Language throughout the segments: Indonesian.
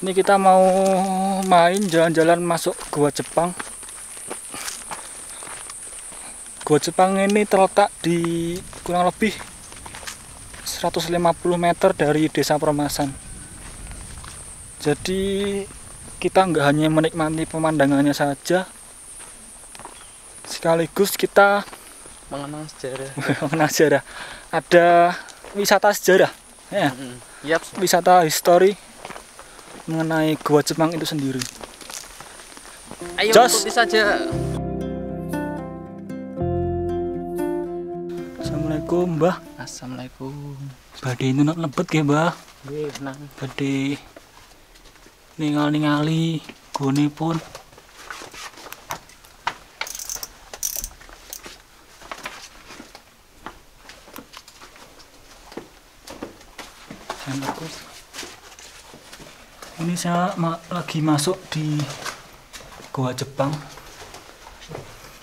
Ini kita mau main jalan-jalan masuk Gua Jepang. Gua Jepang ini terletak di kurang lebih 150 meter dari Desa Permasan. Jadi kita nggak hanya menikmati pemandangannya saja, sekaligus kita mengenang sejarah. mengenang sejarah. Ada wisata sejarah, ya. Yap. Wisata histori mengenai Gua Jepang itu sendiri. Ayo Jos. ikuti saja. Assalamualaikum, Mbah. Assalamualaikum. Badhe itu nak lebet ya, Mbah. Nggih, nang. Badhe ningali gone pun. Ini saya lagi masuk di Gua Jepang.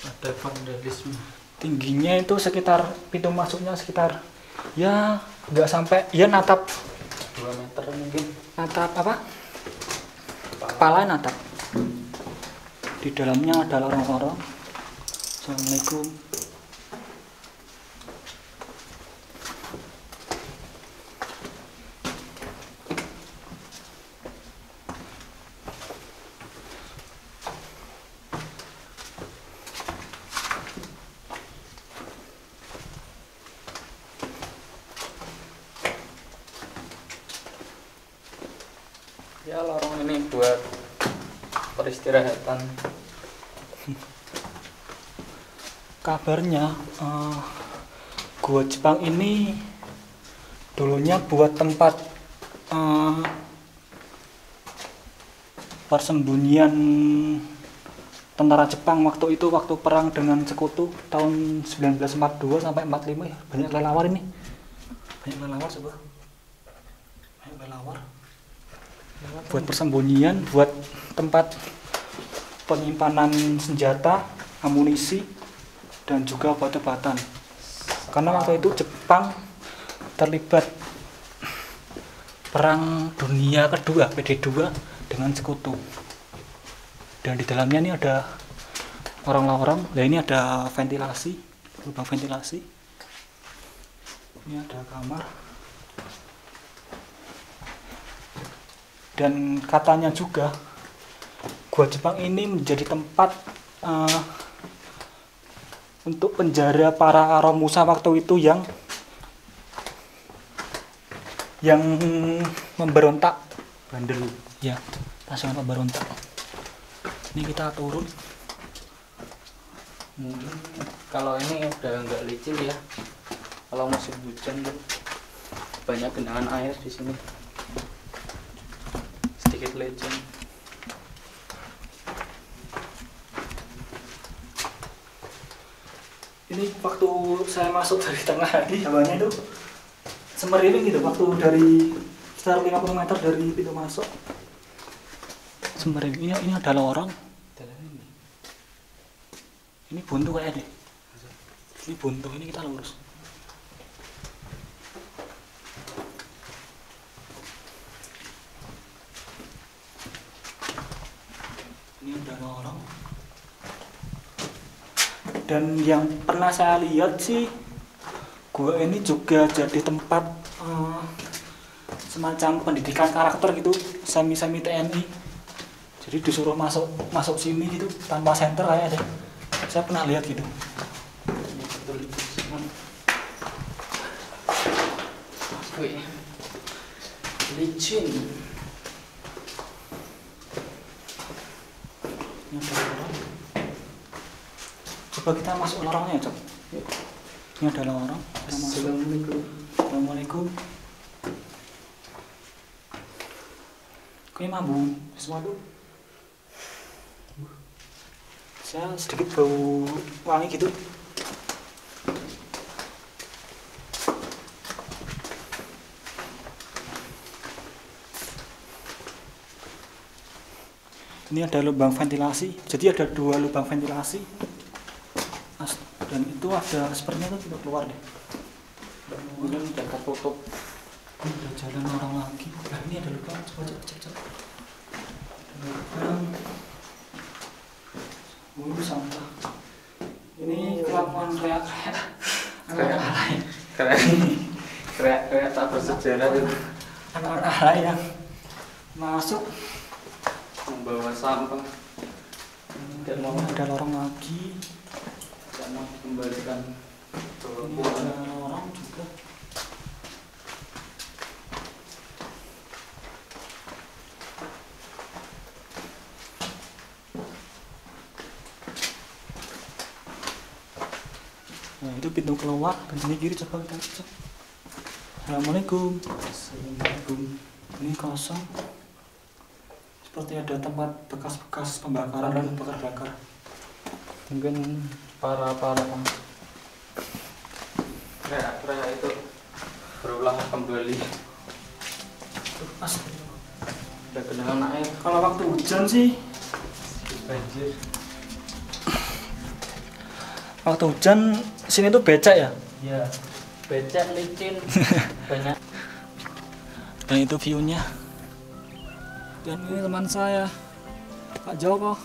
Ada vandalisme. Tingginya itu sekitar, pintu masuknya sekitar, ya nggak sampai, ya natap 2 meter mungkin. natap apa? Kepala natap. Di dalamnya ada lorong-lorong. Assalamualaikum. Ya, lorong ini buat peristirahatan. Kabarnya Gua Jepang ini dulunya buat tempat persembunyian tentara Jepang waktu itu, waktu perang dengan sekutu tahun 1942 sampai 45 ya. Banyak kelelawar ini. Banyak kelelawar coba. Banyak kelelawar. Buat persembunyian, buat tempat penyimpanan senjata, amunisi, dan juga obat-obatan. Karena waktu itu Jepang terlibat Perang Dunia Kedua PD2 dengan sekutu. Dan di dalamnya ini ada lorong-lorong. Nah, ini ada ventilasi, lubang ventilasi. Ini ada kamar. Dan katanya juga Gua Jepang ini menjadi tempat untuk penjara para Romusa waktu itu yang memberontak, Bandel. ya, pasukan pemberontak. Ini kita turun. Kalau ini udah nggak licin ya. Kalau musim hujan tuh banyak genangan air di sini. Sedikit licin. Ini waktu saya masuk dari tengah tadi, hawanya itu semeriwing gitu. Waktu dari sekitar 50 meter dari pintu masuk, semeriwing. Ini ada lorong. Ini buntu kayak deh. Ini buntu, ini kita lurus. Ini ada lorong. Dan yang pernah saya lihat sih, gua ini juga jadi tempat semacam pendidikan karakter gitu, semi-semi TNI. Jadi disuruh masuk sini gitu tanpa center kayak ada. Saya pernah lihat gitu. Licin. Ini ada lorong. Coba kita masuk lorongnya ya, Cok. Ini ada lorong. Kita masuk. Assalamualaikum. Assalamualaikum. Kayaknya mampu sesuatu. Saya sedikit bau wangi gitu. Ini ada lubang ventilasi. Jadi ada 2 lubang ventilasi. Dan itu ada sepertinya itu tidak keluar deh. Ini udah tertutup. Ini ada jalan orang lagi. Nah, ini ada lubang. Coba cek. sampah. Ini kelakuan kayak Kayak tak bersejarah itu. anak-anak yang masuk. Membawa sampah dan mau Ada lorong lagi. tidak mau dikembalikan ke Ini ada lorong juga. Nah itu pintu keluar, pintunya kiri, coba kita cek. Assalamualaikum. Assalamualaikum. Ini kosong. Seperti ada tempat bekas-bekas pembakaran dan bakar-bakar. mungkin para kera itu berulang kembali. Mas, Ada genangan air, kalau waktu hujan sih, banjir. waktu hujan sini tuh becek ya. Ya, becek, licin, banyak. Dan itu view-nya. Dan ini teman saya, Pak Joko.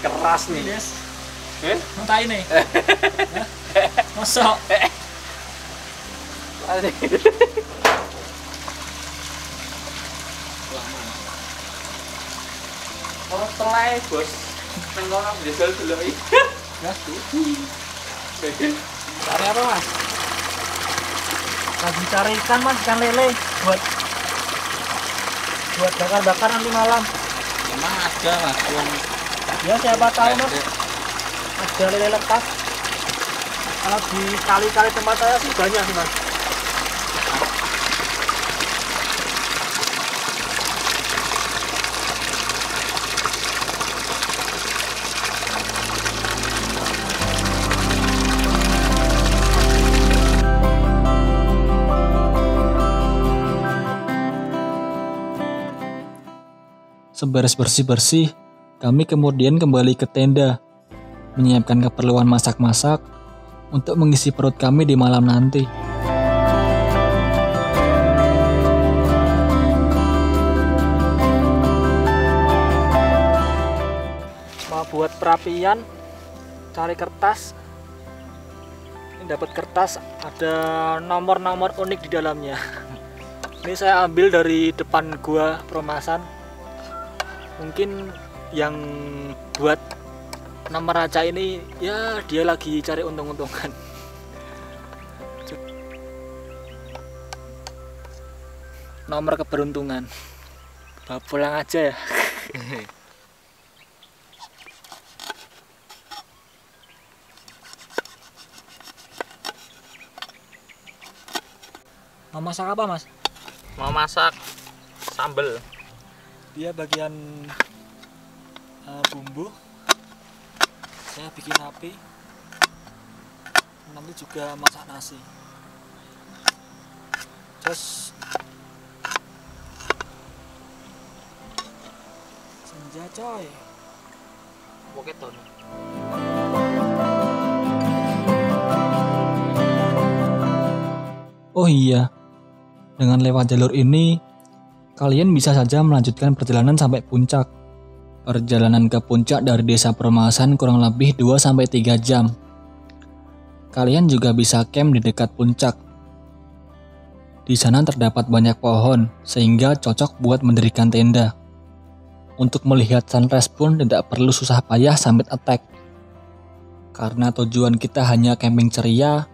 Keras nih. Yes. Eh? Entah ini. Masuk. Oh, selai, bos. Nengok diesel dulu. Ya. Cari apa mas? Lagi cari ikan mas, ikan lele buat bakar-bakar nanti malam. Emang ada mas, yang Ya siapa tahu mas, ada lele lepas. Kalau di kali-kali tempat saya sih banyak sih mas. Seberes bersih-bersih, kami kemudian kembali ke tenda, menyiapkan keperluan masak-masak untuk mengisi perut kami di malam nanti. Mau buat perapian, cari kertas. Ini dapat kertas, ada nomor-nomor unik di dalamnya. Ini saya ambil dari depan gua Perumasan. Mungkin yang buat nomor raja ini ya dia lagi cari untung-untungan. Nomor keberuntungan. Bawa pulang aja ya. Mau masak apa mas? mau masak sambel. Dia bagian bumbu, saya bikin api, nanti juga masak nasi. Terus senja coy. Oke tuh. Oh iya, dengan lewat jalur ini, kalian bisa saja melanjutkan perjalanan sampai puncak. Perjalanan ke puncak dari desa Permasan kurang lebih 2-3 jam. Kalian juga bisa camp di dekat puncak. Di sana terdapat banyak pohon, sehingga cocok buat mendirikan tenda. Untuk melihat sunrise pun tidak perlu susah payah sambil attack. Karena tujuan kita hanya camping ceria,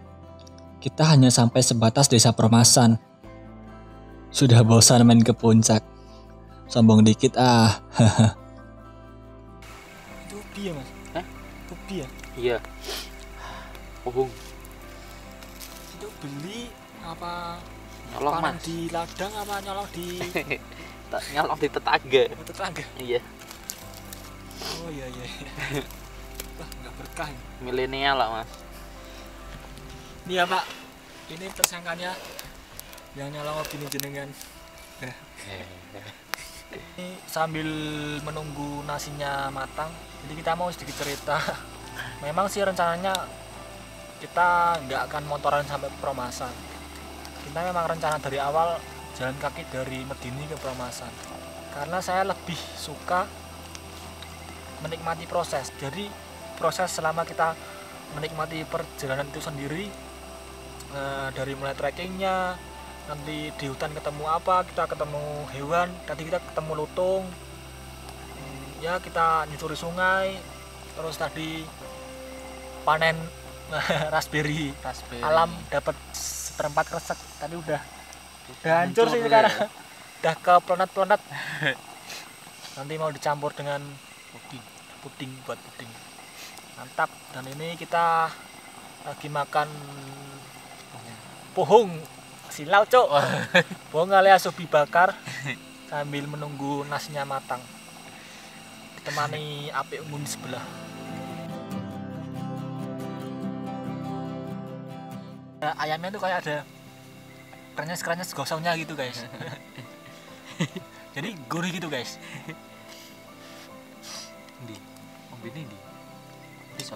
kita hanya sampai sebatas desa Permasan. Sudah bosan main ke puncak. Sombong dikit ah. Itu ubi ya mas? Hah? Ubi ya? Iya. Hubung. Itu beli apa? Nyolong panen mas. di ladang apa nyolong di Nyolong di tetangga. tetangga? Iya. Oh iya iya. Wah nggak berkah ini. Milenial lah mas. Ini ya pak, ini tersangkanya yang nyolong opini jenengan. Ini sambil menunggu nasinya matang, jadi kita mau sedikit cerita. Memang sih rencananya kita nggak akan motoran sampai Peromasan. Kita memang rencana dari awal jalan kaki dari Medini ke Peromasan, karena saya lebih suka menikmati proses. Jadi proses selama kita menikmati perjalanan itu sendiri, dari mulai trekkingnya, nanti di hutan ketemu apa, kita ketemu hewan, nanti kita ketemu lutung, ya kita nyusuri sungai, terus tadi panen raspberry alam, dapat seperempat kresek. Tadi udah hancur sih sekarang, udah ke planet. Nanti mau dicampur dengan puding buat puding, mantap. Dan ini kita lagi makan pohong silau cok, pohong alias ubi bakar, sambil menunggu nasinya matang, ditemani api unggun di sebelah. Ayamnya tuh kayak ada krenyes gosongnya gitu guys. Jadi gurih gitu guys. Ini bisa.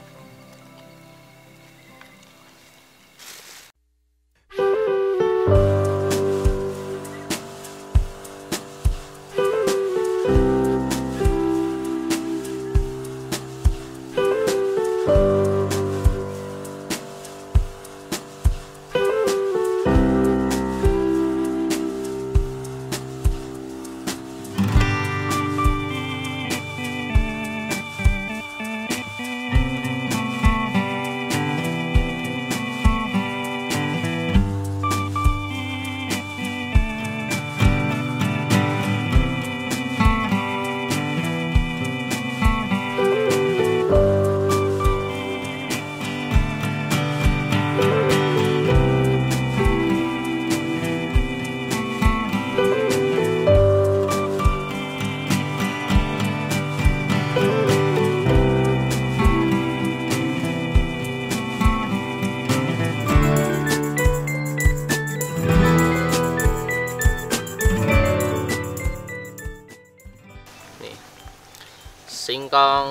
Singkong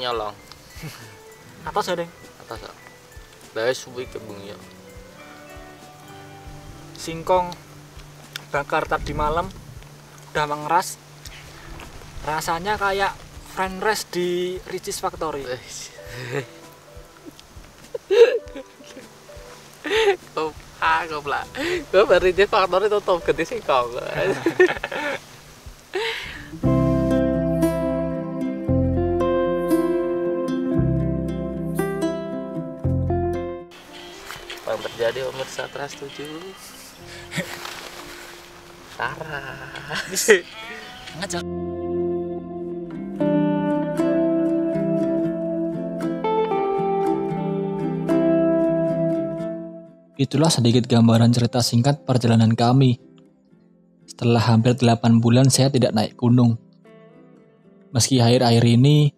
nyolong Atas ya deng. atas ya. Lah suwi ke bengi ya. Singkong bakar tadi malam udah mengeras, rasanya kayak fried rice di Ricis Factory. Goblok. Gue baru di faktor tutup ganti singkong. Yang terjadi pemirsa Trans 7. Parah. Ngajak. Itulah sedikit gambaran cerita singkat perjalanan kami. Setelah hampir 8 bulan saya tidak naik gunung. Meski akhir-akhir ini,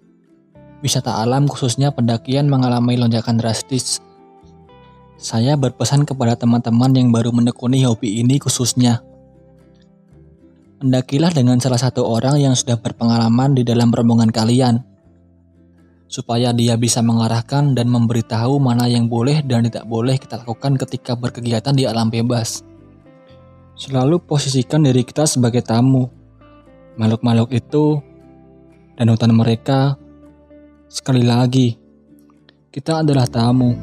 wisata alam khususnya pendakian mengalami lonjakan drastis. Saya berpesan kepada teman-teman yang baru menekuni hobi ini khususnya. Mendakilah dengan salah satu orang yang sudah berpengalaman di dalam rombongan kalian, supaya dia bisa mengarahkan dan memberitahu mana yang boleh dan tidak boleh kita lakukan ketika berkegiatan di alam bebas. Selalu posisikan diri kita sebagai tamu. Makhluk-makhluk itu dan hutan mereka, sekali lagi, kita adalah tamu.